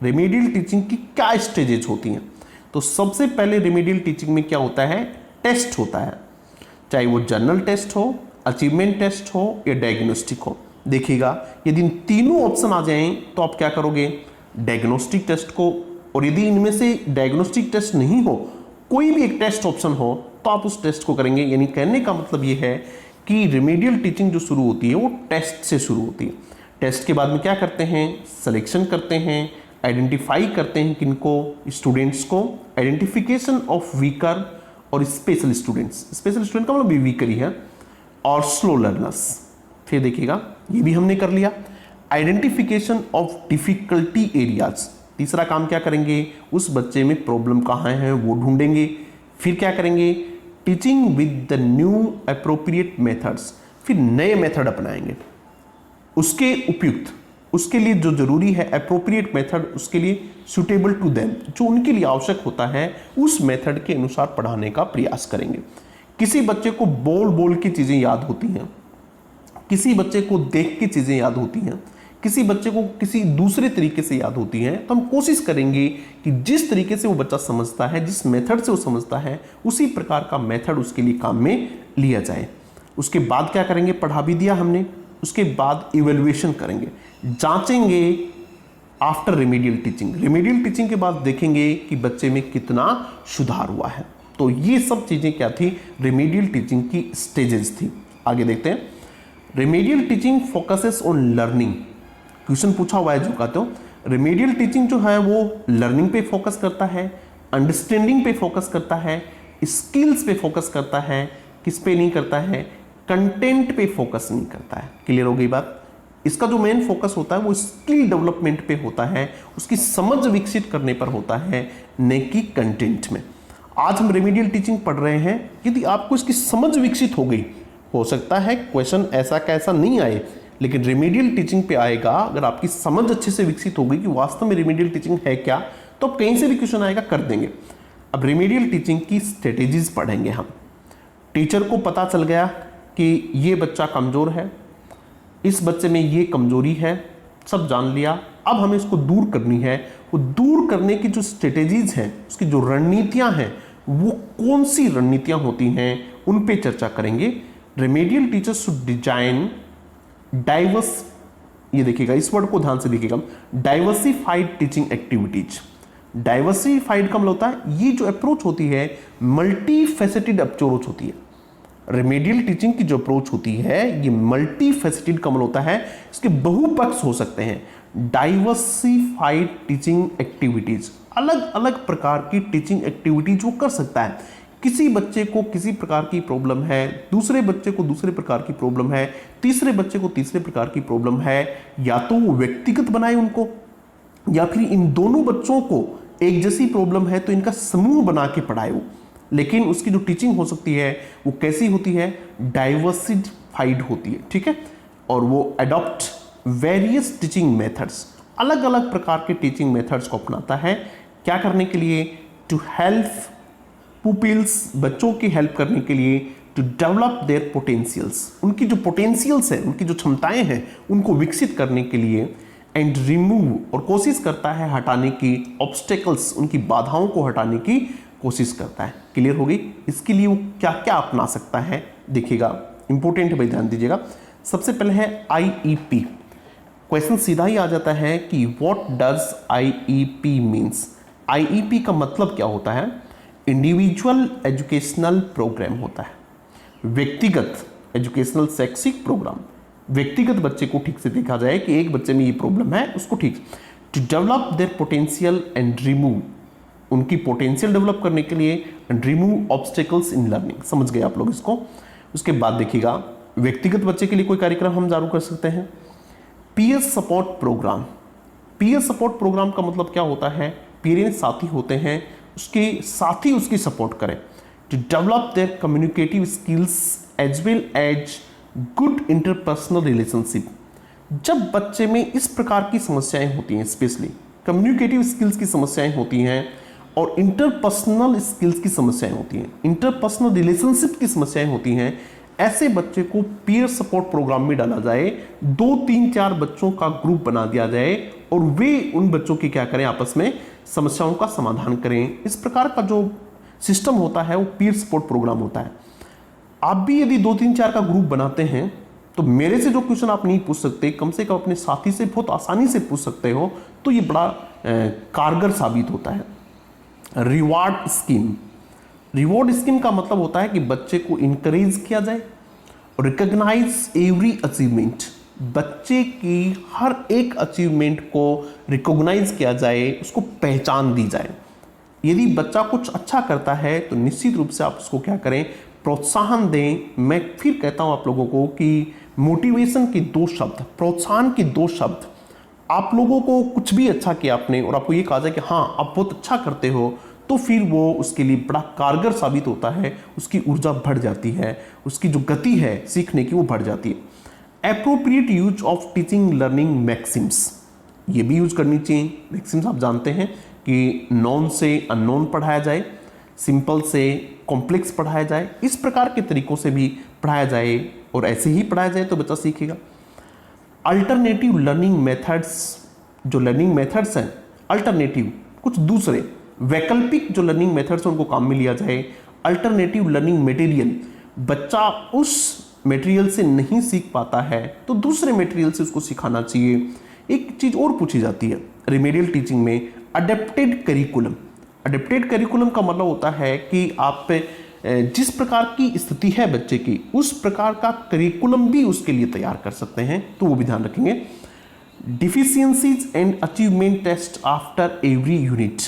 Remedial teaching की क्या स्टेजेज होती हैं? तो सबसे पहले रेमेडियल टीचिंग में क्या होता है, टेस्ट होता है, चाहे वो जर्नल टेस्ट हो, अचीवमेंट टेस्ट हो या डायग्नोस्टिक हो। देखिएगा, यदि इन तीनों ऑप्शन आ जाएं तो आप क्या करोगे, डायग्नोस्टिक टेस्ट को, और यदि इनमें से डायग्नोस्टिक टेस्ट नहीं हो, कोई भी एक टेस्ट ऑप्शन हो, तो आप उस टेस्ट को करेंगे। यानी कहने का मतलब ये है कि रिमेडियल टीचिंग जो शुरू होती है वो टेस्ट से शुरू होती है। टेस्ट के बाद में क्या करते हैं, सिलेक्शन करते हैं, आइडेंटिफाई करते हैं किनको, स्टूडेंट्स को, आइडेंटिफिकेशन ऑफ वीकर और स्पेशल स्टूडेंट्स, स्पेशल स्टूडेंट का मतलब भी वीकर ही है, और स्लो लर्नर्स। फिर देखिएगा, ये भी हमने कर लिया, आइडेंटिफिकेशन ऑफ डिफिकल्टी एरियाज। तीसरा काम क्या करेंगे, उस बच्चे में प्रॉब्लम कहाँ है वो ढूंढेंगे। फिर क्या करेंगे, teaching with the new appropriate methods, फिर नए मेथड अपनाएंगे उसके उपयुक्त, उसके लिए जो जरूरी है अप्रोप्रिएट मेथड, उसके लिए सुटेबल टू देम, जो उनके लिए आवश्यक होता है उस मेथड के अनुसार पढ़ाने का प्रयास करेंगे। किसी बच्चे को बोल बोल की चीज़ें याद होती हैं, किसी बच्चे को देख के चीज़ें याद होती हैं, किसी बच्चे को किसी दूसरे तरीके से याद होती हैं, तो हम कोशिश करेंगे कि जिस तरीके से वो बच्चा समझता है, जिस मेथड से वो समझता है, उसी प्रकार का मेथड उसके लिए काम में लिया जाए। उसके बाद क्या करेंगे, पढ़ा भी दिया हमने, उसके बाद इवैल्यूएशन करेंगे, जांचेंगे after remedial teaching. Remedial teaching के बाद देखेंगे कि बच्चे में कितना सुधार हुआ है। तो ये सब चीज़ें क्या थी, रेमेडियल टीचिंग की स्टेजेस थी। आगे देखते हैं। Remedial teaching focuses on learning. Question पूछा हुआ है जो कहते हो, रेमेडियल टीचिंग जो है वो लर्निंग पे फोकस करता है, अंडरस्टैंडिंग पे फोकस करता है, स्किल्स पे फोकस करता है, किस पे नहीं करता है, कंटेंट पे फोकस नहीं करता है। क्लियर हो गई बात। इसका जो मेन फोकस होता है वो स्किल डेवलपमेंट पे होता है, उसकी समझ विकसित करने पर होता है, न कि कंटेंट में। आज हम रेमेडियल टीचिंग पढ़ रहे हैं। यदि आपको इसकी समझ विकसित हो गई, हो सकता है क्वेश्चन ऐसा कैसा नहीं आए, लेकिन रेमेडियल टीचिंग पे आएगा। अगर आपकी समझ अच्छे से विकसित हो गई कि वास्तव में रेमेडियल टीचिंग है क्या, तो अब कहीं से भी क्वेश्चन आएगा कर देंगे। अब रेमेडियल टीचिंग की स्ट्रेटेजीज पढ़ेंगे हम। टीचर को पता चल गया कि ये बच्चा कमज़ोर है, इस बच्चे में ये कमजोरी है, सब जान लिया। अब हमें इसको दूर करनी है। वो दूर करने की जो स्ट्रेटेजीज हैं, उसकी जो रणनीतियां हैं, वो कौन सी रणनीतियां होती हैं, उन पे चर्चा करेंगे। Remedial teachers should design diverse, ये देखिएगा, इस वर्ड को ध्यान से देखिएगा, डाइवर्सिफाइड टीचिंग एक्टिविटीज। डाइवर्सिफाइड का मतलब होता है, ये जो अप्रोच होती है मल्टी फेसेटेड अप्रोच होती है। रेमेडियल टीचिंग की जो अप्रोच होती है ये मल्टी फेसेटेड का मतलब होता है, इसके बहुपक्ष हो सकते हैं। डाइवर्सिफाइड टीचिंग एक्टिविटीज, अलग अलग प्रकार की टीचिंग एक्टिविटीज वो कर सकता है। किसी बच्चे को किसी प्रकार की प्रॉब्लम है, दूसरे बच्चे को दूसरे प्रकार की प्रॉब्लम है, तीसरे बच्चे को तीसरे प्रकार की प्रॉब्लम है। या तो वो व्यक्तिगत बनाए उनको, या फिर इन दोनों बच्चों को एक जैसी प्रॉब्लम है तो इनका समूह बना के पढ़ाए वो। लेकिन उसकी जो टीचिंग हो सकती है वो कैसी होती है, डाइवर्सिफाइड होती है, ठीक है। और वो अडॉप्ट वेरियस टीचिंग मेथड्स, अलग अलग प्रकार के टीचिंग मेथड्स को अपनाता है। क्या करने के लिए, टू हेल्प पुपिल्स, बच्चों की हेल्प करने के लिए, टू डेवलप देयर पोटेंशियल्स, उनकी जो पोटेंशियल्स है, उनकी जो क्षमताएं हैं, उनको विकसित करने के लिए। एंड रिमूव, और कोशिश करता है हटाने की, ऑब्स्टेकल्स, उनकी बाधाओं को हटाने की कोशिश करता है। क्लियर हो गई। इसके लिए वो क्या क्या अपना सकता है, देखिएगा, इंपॉर्टेंट है भाई, ध्यान दीजिएगा। सबसे पहले है IEP। क्वेश्चन सीधा ही आ जाता है कि what does IEP means. IEP का मतलब क्या होता है, इंडिविजुअल एजुकेशनल प्रोग्राम होता है, व्यक्तिगत एजुकेशनल शैक्षिक प्रोग्राम। व्यक्तिगत बच्चे को ठीक से देखा जाए कि एक बच्चे में ये प्रॉब्लम है, उसको ठीक, to develop their potential and remove, उनकी पोटेंशियल डेवलप करने के लिए, and remove obstacles in learning. समझ गए आप लोग इसको। उसके बाद देखिएगा, व्यक्तिगत बच्चे के लिए कोई कार्यक्रम हम चालू कर सकते हैं। Peer support programme. Peer support programme का मतलब क्या होता है, पेरेंट्स साथी होते हैं, उसके साथी उसकी सपोर्ट करें, to develop their communicative skills as well as good interpersonal relationship. जब बच्चे में इस प्रकार की समस्याएं होती हैं, स्पेशली कम्युनिकेटिव स्किल्स की समस्याएं होती हैं और इंटरपर्सनल स्किल्स की समस्याएं होती हैं, इंटरपर्सनल रिलेशनशिप की समस्याएं होती हैं, ऐसे बच्चे को पीयर सपोर्ट प्रोग्राम में डाला जाए। 2, 3, 4 बच्चों का ग्रुप बना दिया जाए और वे उन बच्चों की क्या करें, आपस में समस्याओं का समाधान करें। इस प्रकार का जो सिस्टम होता है वो पीयर सपोर्ट प्रोग्राम होता है। आप भी यदि 2, 3, 4 का ग्रुप बनाते हैं तो मेरे से जो क्वेश्चन आप नहीं पूछ सकते, कम से कम अपने साथी से बहुत आसानी से पूछ सकते हो, तो ये बड़ा कारगर साबित होता है। Reward scheme. रिवॉर्ड स्कीम का मतलब होता है कि बच्चे को इनकरेज किया जाए और रिकॉग्नाइज एवरी अचीवमेंट, बच्चे की हर एक अचीवमेंट को रिकॉग्नाइज किया जाए, उसको पहचान दी जाए। यदि बच्चा कुछ अच्छा करता है तो निश्चित रूप से आप उसको क्या करें, प्रोत्साहन दें। मैं फिर कहता हूं आप लोगों को कि मोटिवेशन के 2 शब्द, प्रोत्साहन के 2 शब्द, आप लोगों को कुछ भी अच्छा किया आपने और आपको ये कहा जाए कि हाँ आप बहुत अच्छा करते हो, तो फिर वो उसके लिए बड़ा कारगर साबित होता है, उसकी ऊर्जा बढ़ जाती है, उसकी जो गति है सीखने की वो बढ़ जाती है। Appropriate use of teaching learning Maxim's, ये भी यूज करनी चाहिए। मैक्सिम्स आप जानते हैं कि नॉन से अननोन पढ़ाया जाए, सिंपल से कॉम्प्लेक्स पढ़ाया जाए, इस प्रकार के तरीकों से भी पढ़ाया जाए और ऐसे ही पढ़ाया जाए तो बच्चा सीखेगा। अल्टरनेटिव लर्निंग मेथड्स, जो लर्निंग मेथड्स हैं अल्टरनेटिव, कुछ दूसरे वैकल्पिक जो लर्निंग मेथड्स हैं उनको काम में लिया जाए। अल्टरनेटिव लर्निंग मटेरियल, बच्चा उस मटेरियल से नहीं सीख पाता है तो दूसरे मटेरियल से उसको सिखाना चाहिए। एक चीज़ और पूछी जाती है, रिमेडियल टीचिंग में अडेप्टेड करिकुलम। अडेप्टेड करिकुलम का मतलब होता है कि आप जिस प्रकार की स्थिति है बच्चे की, उस प्रकार का करिकुलम भी उसके लिए तैयार कर सकते हैं, तो वो भी ध्यान रखेंगे। Deficiencies and achievement test after every unit.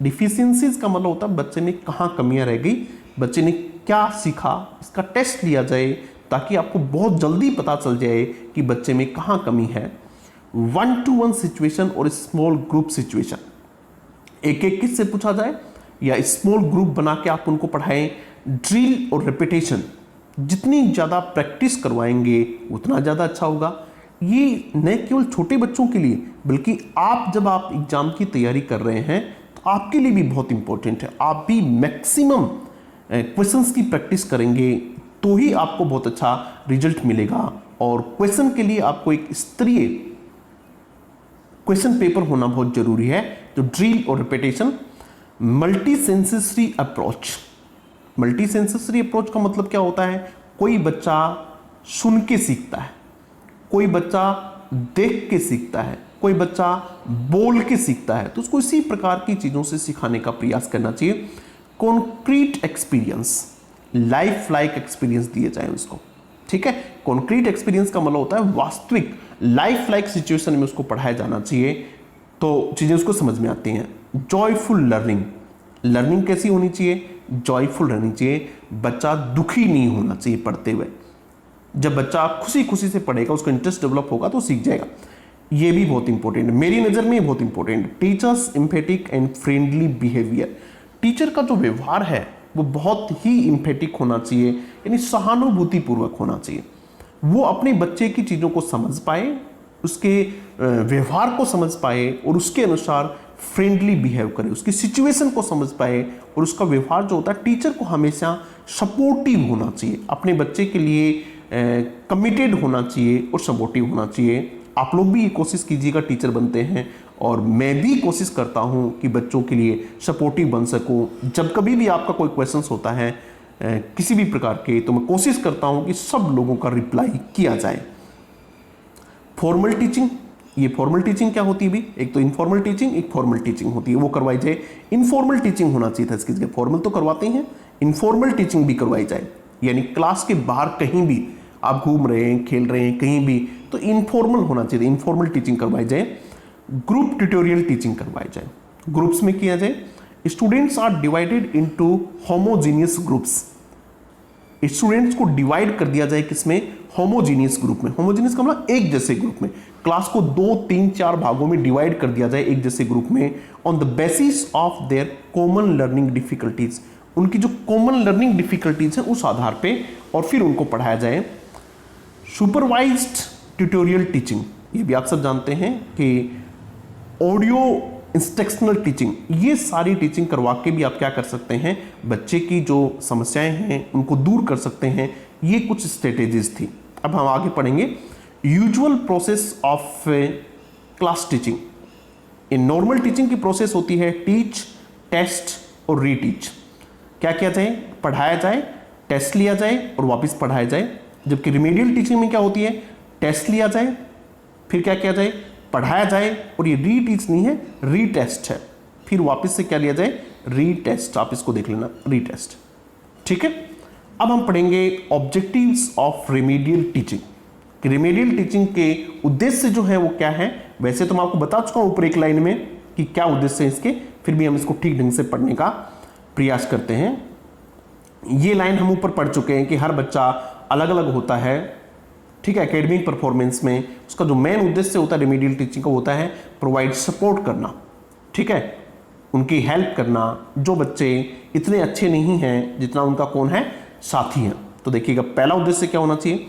Deficiencies का मतलब होता है बच्चे में कहाँ कमियां रह गई, बच्चे ने क्या सीखा, इसका टेस्ट लिया जाए ताकि आपको बहुत जल्दी पता चल जाए कि बच्चे में कहाँ कमी है। 1-to-1 सिचुएशन और स्मॉल ग्रुप सिचुएशन, एक एक किस से पूछा जाए या स्मॉल ग्रुप बना के आप उनको पढ़ाएं। ड्रिल और रिपीटेशन, जितनी ज़्यादा प्रैक्टिस करवाएंगे उतना ज़्यादा अच्छा होगा। ये न केवल छोटे बच्चों के लिए बल्कि आप जब आप एग्जाम की तैयारी कर रहे हैं तो आपके लिए भी बहुत इंपॉर्टेंट है। आप भी मैक्सिमम क्वेश्चंस की प्रैक्टिस करेंगे तो ही आपको बहुत अच्छा रिजल्ट मिलेगा। और क्वेश्चन के लिए आपको एक स्तरीय क्वेश्चन पेपर होना बहुत जरूरी है। तो ड्रिल और repetition. Multi sensory approach. Multi sensory approach का मतलब क्या होता है, कोई बच्चा सुन के सीखता है, कोई बच्चा देख के सीखता है, कोई बच्चा बोल के सीखता है, तो उसको इसी प्रकार की चीज़ों से सिखाने का प्रयास करना चाहिए। Concrete experience, life like experience दिए जाए उसको, ठीक है। कॉन्क्रीट एक्सपीरियंस का मतलब होता है वास्तविक लाइफ लाइक सिचुएशन में उसको पढ़ाया जाना चाहिए तो चीज़ें उसको समझ में आती हैं। जॉयफुल लर्निंग, लर्निंग कैसी होनी चाहिए, जॉयफुल रहनी चाहिए। बच्चा दुखी नहीं होना चाहिए पढ़ते हुए। जब बच्चा खुशी खुशी से पढ़ेगा, उसका इंटरेस्ट डेवलप होगा तो सीख जाएगा। ये भी बहुत इंपॉर्टेंट है, मेरी नज़र में बहुत important. Teachers emphatic and friendly behaviour. Teacher का जो व्यवहार है वो बहुत ही एम्फेटिक होना चाहिए, यानी सहानुभूतिपूर्वक होना चाहिए। वो अपने बच्चे की चीज़ों को समझ पाए, उसके व्यवहार को समझ पाए और उसके अनुसार फ्रेंडली बिहेव करे, उसकी सिचुएशन को समझ पाए और उसका व्यवहार जो होता है, टीचर को हमेशा सपोर्टिव होना चाहिए, अपने बच्चे के लिए कमिटेड होना चाहिए और सपोर्टिव होना चाहिए। आप लोग भी ये कोशिश कीजिएगा टीचर बनते हैं, और मैं भी कोशिश करता हूँ कि बच्चों के लिए सपोर्टिव बन सकूँ। जब कभी भी आपका कोई क्वेश्चंस होता है किसी भी प्रकार के, तो मैं कोशिश करता हूँ कि सब लोगों का रिप्लाई किया जाए। फॉर्मल टीचिंग, ये फॉर्मल टीचिंग क्या होती है भी, एक तो इनफॉर्मल टीचिंग, एक फॉर्मल टीचिंग होती है, वो करवाई जाए। इनफॉर्मल टीचिंग होना चाहिए था इसकी जगह, फॉर्मल तो करवाते हैं, इनफॉर्मल टीचिंग भी करवाई जाए, यानी क्लास के बाहर कहीं भी आप घूम रहे हैं, खेल रहे हैं कहीं भी, तो इनफॉर्मल होना चाहिए, इनफॉर्मल टीचिंग करवाई जाए। ग्रुप ट्यूटोरियल टीचिंग करवाई जाए, ग्रुप्स में किया जाए। Students are divided into homogeneous groups. Students को डिवाइड कर दिया जाए किसमें, होमोजीनियस ग्रुप में। होमोजीनियस का मतलब एक जैसे ग्रुप में, क्लास को 2, 3, 4 भागों में डिवाइड कर दिया जाए एक जैसे ग्रुप में, on the basis of their common learning difficulties. उनकी जो कॉमन लर्निंग डिफिकल्टीज है उस आधार पे, और फिर उनको पढ़ाया जाए। सुपरवाइज्ड ट्यूटोरियल टीचिंग, ये भी आप सब जानते हैं कि ऑडियो इंस्ट्रक्शनल टीचिंग, ये सारी टीचिंग करवा के भी आप क्या कर सकते हैं, बच्चे की जो समस्याएं हैं उनको दूर कर सकते हैं। ये कुछ स्ट्रेटेजीज थी। अब हम आगे पढ़ेंगे usual process of class teaching. In normal teaching की प्रोसेस होती है टीच, टेस्ट और रीटीच। क्या किया जाए, पढ़ाया जाए, टेस्ट लिया जाए और वापस पढ़ाया जाए। जबकि रिमेडियल टीचिंग में क्या होती है, टेस्ट लिया जाए, फिर क्या किया जाए, पढ़ाया जाए, और ये रीटीच नहीं है, रीटेस्ट है, फिर वापस से क्या लिया जाए, रीटेस्ट। आप इसको देख लेना, रीटेस्ट, ठीक है। अब हम पढ़ेंगे ऑब्जेक्टिव्स ऑफ रिमेडियल टीचिंग। कि रिमेडियल टीचिंग के उद्देश्य जो है वो क्या है। वैसे तो मैं आपको बता चुका हूं ऊपर एक लाइन में कि क्या उद्देश्य है इसके, फिर भी हम इसको ठीक ढंग से पढ़ने का प्रयास करते हैं। ये लाइन हम ऊपर पढ़ चुके हैं कि हर बच्चा अलग अलग होता है, ठीक है। एकेडमिक परफॉर्मेंस में उसका जो मेन उद्देश्य होता है रिमेडियल टीचिंग का होता है प्रोवाइड सपोर्ट करना, ठीक है, उनकी हेल्प करना। जो बच्चे इतने अच्छे नहीं हैं जितना उनका कौन है, साथी हैं। तो देखिएगा पहला उद्देश्य क्या होना चाहिए,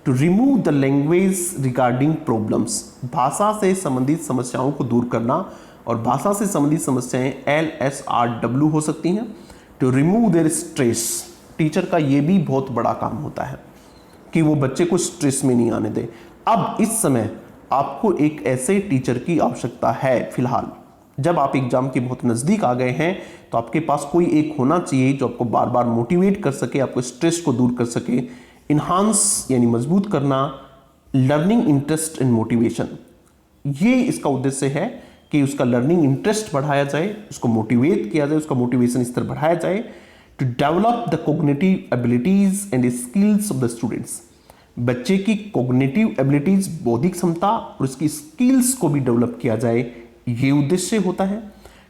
to remove the language regarding problems, भाषा से संबंधित समस्याओं को दूर करना। और भाषा से संबंधित समस्याएं LSRW हो सकती हैं। To remove their stress, teacher का ये भी बहुत बड़ा काम होता है कि वो बच्चे को स्ट्रेस में नहीं आने दे। अब इस समय आपको एक ऐसे टीचर की आवश्यकता है फिलहाल, जब आप एग्जाम के बहुत नज़दीक आ गए हैं तो आपके पास कोई एक होना चाहिए जो आपको बार बार मोटिवेट कर सके, आपको स्ट्रेस को दूर कर सके। इन्हांस यानी मजबूत करना, लर्निंग इंटरेस्ट एंड मोटिवेशन, ये इसका उद्देश्य है कि उसका लर्निंग इंटरेस्ट बढ़ाया जाए, उसको मोटिवेट किया जाए, उसका मोटिवेशन स्तर बढ़ाया जाए, to develop the cognitive abilities and skills of the students. बच्चे की कोग्निटिव एबिलिटीज, बौद्धिक क्षमता और उसकी स्किल्स को भी डेवलप किया जाए, ये उद्देश्य होता है।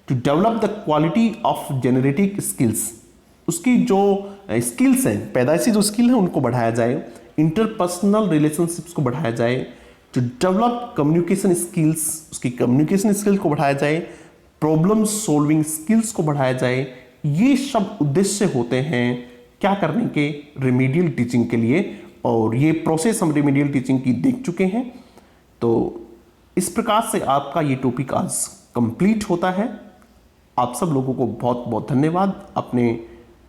To develop the quality of generic skills, उसकी जो स्किल्स हैं, पैदाइशी जो स्किल है उनको बढ़ाया जाए। इंटरपर्सनल रिलेशनशिप्स को बढ़ाया जाए। टू डेवलप कम्युनिकेशन स्किल्स, उसकी कम्युनिकेशन स्किल्स को बढ़ाया जाए। प्रॉब्लम सॉल्विंग स्किल्स को बढ़ाया जाए। ये सब उद्देश्य होते हैं क्या करने के, रेमेडियल टीचिंग के लिए। और ये प्रोसेस हम रेमेडियल टीचिंग की देख चुके हैं। तो इस प्रकार से आपका ये टॉपिक आज कंप्लीट होता है। आप सब लोगों को बहुत बहुत धन्यवाद, आपने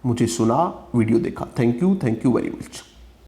मुझे सुना, वीडियो देखा। Thank you very much.